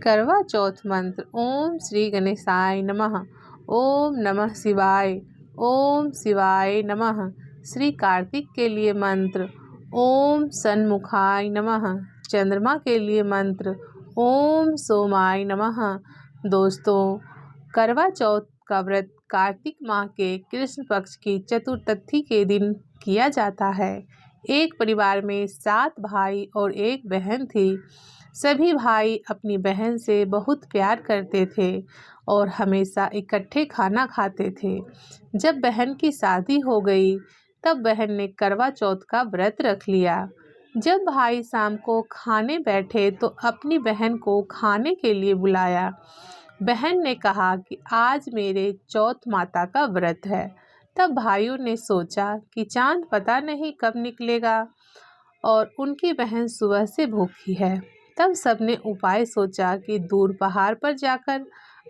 करवा चौथ मंत्र। ओम श्री गणेशाय नमः। ओम नमः शिवाय। ओम शिवाय नमः। श्री कार्तिक के लिए मंत्र। ओम सन्मुखाय नमः। चंद्रमा के लिए मंत्र। ओम सोमाय नमः। दोस्तों, करवा चौथ का व्रत कार्तिक माह के कृष्ण पक्ष की चतुर्थी के दिन किया जाता है। एक परिवार में 7 भाई और 1 बहन थी। सभी भाई अपनी बहन से बहुत प्यार करते थे और हमेशा इकट्ठे खाना खाते थे। जब बहन की शादी हो गई तब बहन ने करवा चौथ का व्रत रख लिया। जब भाई शाम को खाने बैठे तो अपनी बहन को खाने के लिए बुलाया। बहन ने कहा कि आज मेरे चौथ माता का व्रत है। तब भाइयों ने सोचा कि चांद पता नहीं कब निकलेगा और उनकी बहन सुबह से भूखी है। तब सबने उपाय सोचा कि दूर पहाड़ पर जाकर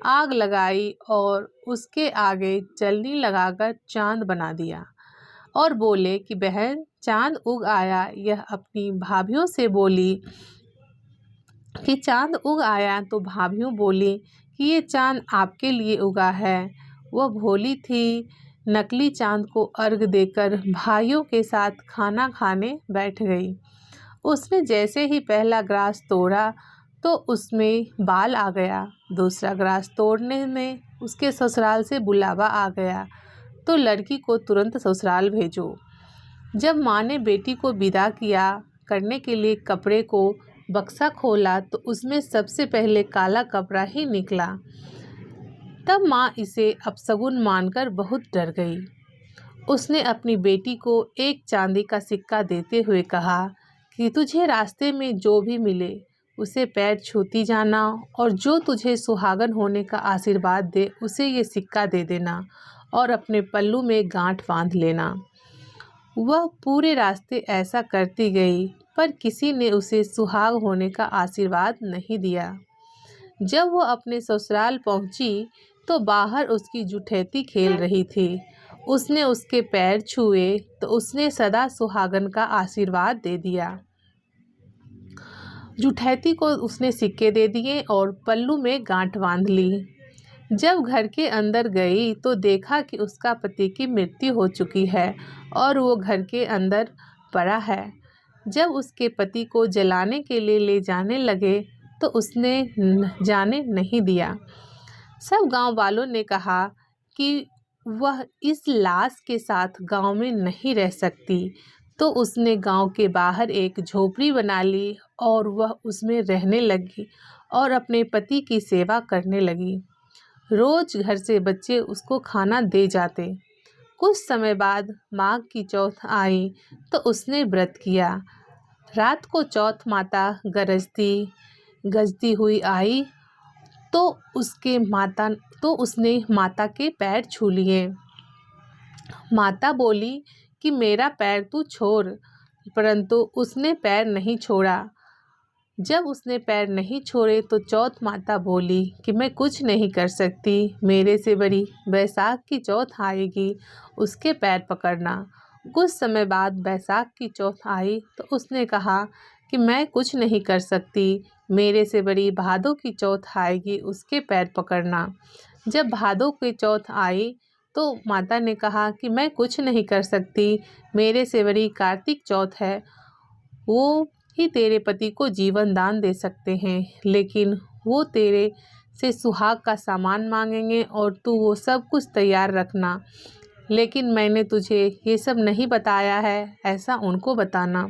आग लगाई और उसके आगे चलनी लगाकर चांद बना दिया और बोले कि बहन, चांद उग आया। यह अपनी भाभीियों से बोली कि चांद उग आया तो भाभीियों बोली कि ये चांद आपके लिए उगा है। वह भोली थी, नकली चांद को अर्घ देकर भाइयों के साथ खाना खाने बैठ गई। उसने जैसे ही पहला ग्रास तोड़ा तो उसमें बाल आ गया। दूसरा ग्रास तोड़ने में उसके ससुराल से बुलावा आ गया तो लड़की को तुरंत ससुराल भेजो। जब माँ ने बेटी को विदा किया करने के लिए कपड़े को बक्सा खोला तो उसमें सबसे पहले काला कपड़ा ही निकला। तब माँ इसे अपशगुन मानकर बहुत डर गई। उसने अपनी बेटी को एक चांदी का सिक्का देते हुए कहा कि तुझे रास्ते में जो भी मिले उसे पैर छूती जाना और जो तुझे सुहागन होने का आशीर्वाद दे उसे ये सिक्का दे देना और अपने पल्लू में गांठ बांध लेना। वह पूरे रास्ते ऐसा करती गई पर किसी ने उसे सुहाग होने का आशीर्वाद नहीं दिया। जब वह अपने ससुराल पहुंची तो बाहर उसकी जुठैती खेल रही थी। उसने उसके पैर छुए तो उसने सदा सुहागन का आशीर्वाद दे दिया। जुठैती को उसने सिक्के दे दिए और पल्लू में गांठ बांध ली। जब घर के अंदर गई तो देखा कि उसका पति की मृत्यु हो चुकी है और वो घर के अंदर पड़ा है। जब उसके पति को जलाने के लिए ले जाने लगे तो उसने जाने नहीं दिया। सब गांव वालों ने कहा कि वह इस लाश के साथ गांव में नहीं रह सकती, तो उसने गांव के बाहर एक झोपड़ी बना ली और वह उसमें रहने लगी और अपने पति की सेवा करने लगी। रोज घर से बच्चे उसको खाना दे जाते। कुछ समय बाद माघ की चौथ आई तो उसने व्रत किया। रात को चौथ माता गरजती हुई आई तो उसने माता के पैर छू लिए। माता बोली कि मेरा पैर तू छोड़, परंतु उसने पैर नहीं छोड़ा। जब उसने पैर नहीं छोड़े तो चौथ माता बोली कि मैं कुछ नहीं कर सकती, मेरे से बड़ी बैसाख की चौथ आएगी, उसके पैर पकड़ना। कुछ समय बाद बैसाख की चौथ आई तो उसने कहा कि मैं कुछ नहीं कर सकती, मेरे से बड़ी भादों की चौथ आएगी, उसके पैर पकड़ना। जब भादों की चौथ आई तो माता ने कहा कि मैं कुछ नहीं कर सकती, मेरे से बड़ी कार्तिक चौथ है, वो ही तेरे पति को जीवन दान दे सकते हैं, लेकिन वो तेरे से सुहाग का सामान मांगेंगे और तू वो सब कुछ तैयार रखना, लेकिन मैंने तुझे ये सब नहीं बताया है, ऐसा उनको बताना।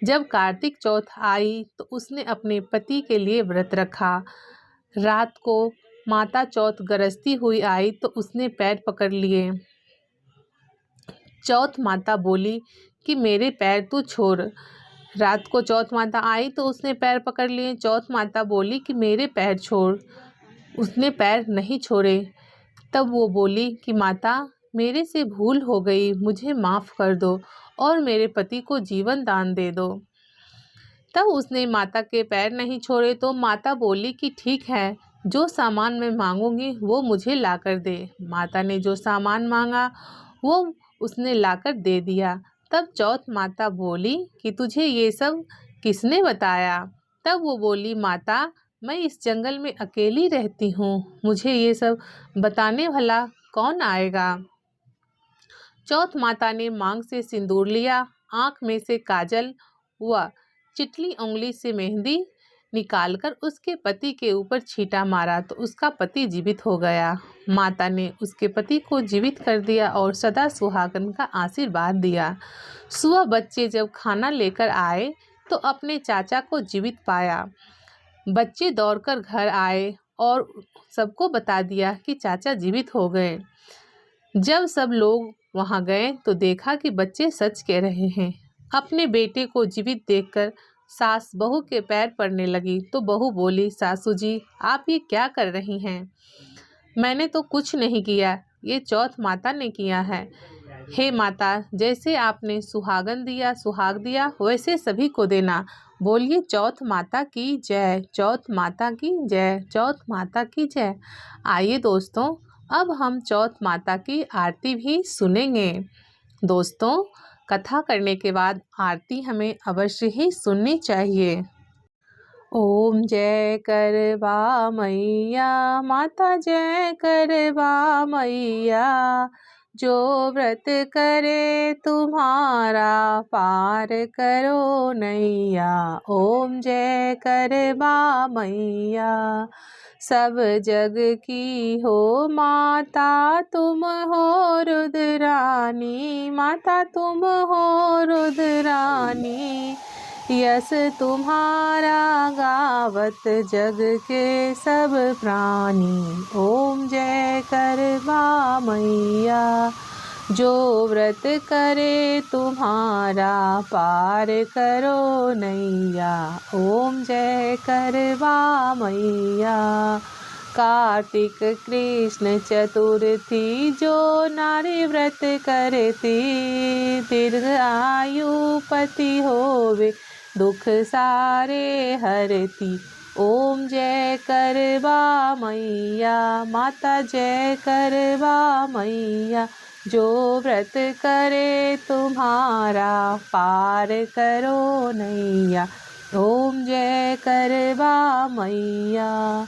जब कार्तिक चौथ आई तो उसने अपने पति के लिए व्रत रखा। रात को माता चौथ गरजती हुई आई तो उसने पैर पकड़ लिए। चौथ माता बोली कि मेरे पैर तू छोड़। रात को चौथ माता आई तो उसने पैर पकड़ लिए। चौथ माता बोली कि मेरे पैर छोड़, उसने पैर नहीं छोड़े। तब वो बोली कि माता, मेरे से भूल हो गई, मुझे माफ़ कर दो और मेरे पति को जीवन दान दे दो। तब उसने माता के पैर नहीं छोड़े तो माता बोली कि ठीक है, जो सामान मैं मांगूंगी वो मुझे लाकर दे। माता ने जो सामान मांगा वो उसने लाकर दे दिया। तब चौथ माता बोली कि तुझे ये सब किसने बताया? तब वो बोली, माता, मैं इस जंगल में अकेली रहती हूँ, मुझे ये सब बताने वाला कौन आएगा। चौथ माता ने मांग से सिंदूर लिया, आँख में से काजल व चिटली उंगली से मेहंदी निकालकर उसके पति के ऊपर छींटा मारा तो उसका पति जीवित हो गया। माता ने उसके पति को जीवित कर दिया और सदा सुहागन का आशीर्वाद दिया। सुबह बच्चे जब खाना लेकर आए तो अपने चाचा को जीवित पाया। बच्चे दौड़कर घर आए और सबको बता दिया कि चाचा जीवित हो गए। जब सब लोग वहां गए तो देखा कि बच्चे सच कह रहे हैं। अपने बेटे को जीवित देखकर सास बहू के पैर पड़ने लगी तो बहू बोली, सासू जी आप ये क्या कर रही हैं? मैंने तो कुछ नहीं किया, ये चौथ माता ने किया है। हे माता, जैसे आपने सुहाग दिया वैसे सभी को देना। बोलिए चौथ माता की जय, चौथ माता की जय, चौथ माता की जय। आइए दोस्तों, अब हम चौथ माता की आरती भी सुनेंगे। दोस्तों, कथा करने के बाद आरती हमें अवश्य ही सुननी चाहिए। ओम जय करवा मैया माता, जय करवा मैया, जो व्रत करे तुम्हारा पार करो नैया। ओम जय करवा मैया, सब जग की हो माता तुम हो रुद्रानी, माता तुम हो रुद्रानी, यस तुम्हारा गावत जग के सब प्राणी। ओम जय करवा मैया, जो व्रत करे तुम्हारा पार करो नैया। ओम जय करवा मैया, कार्तिक कृष्ण चतुर्थी जो नारी व्रत करती, दीर्घ आयु पति होवे दुख सारे हरती। ओम जय करवा मैया माता, जय करवा मैया, जो व्रत करे तुम्हारा पार करो नैया। ओम जय करवा मैया,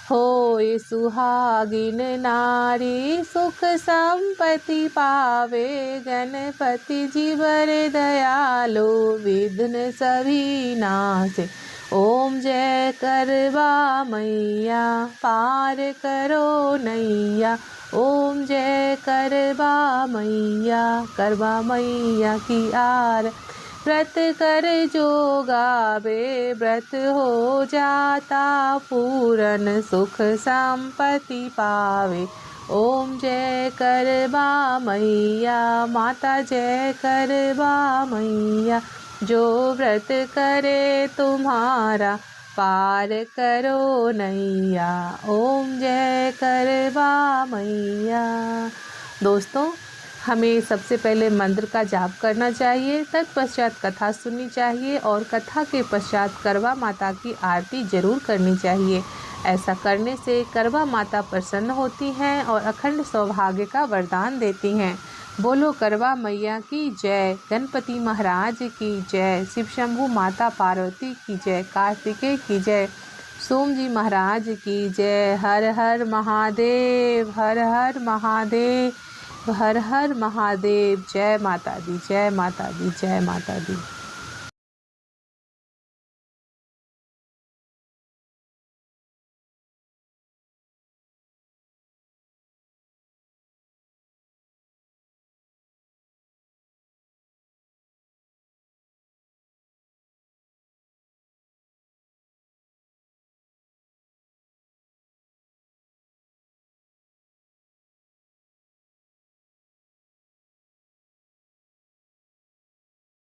होए सुहागिन नारी सुख संपत्ति पावे, गणपति जी बड़े दयालु विघ्न सभी नाशे। ओम जय करवा मैया, पार करो नैया। ओम जय करवा मैया, करवा मैया की आर, व्रत कर जो गावे व्रत हो जाता पूरन, सुख संपत्ति पावे। ओम जय करवा मैया माता, जय करवा मैया, जो व्रत करे तुम्हारा पार करो नैया। ओम जय करवा मैया। दोस्तों, हमें सबसे पहले मंत्र का जाप करना चाहिए, तत्पश्चात कथा सुननी चाहिए और कथा के पश्चात करवा माता की आरती जरूर करनी चाहिए। ऐसा करने से करवा माता प्रसन्न होती हैं और अखंड सौभाग्य का वरदान देती हैं। बोलो करवा मैया की जय, गणपति महाराज की जय, शिव शंभू माता पार्वती की जय, कार्तिकेय की जय, सोम जी महाराज की जय। हर हर महादेव, हर हर महादेव, हर हर महादेव। जय माता दी, जय माता दी, जय माता दी।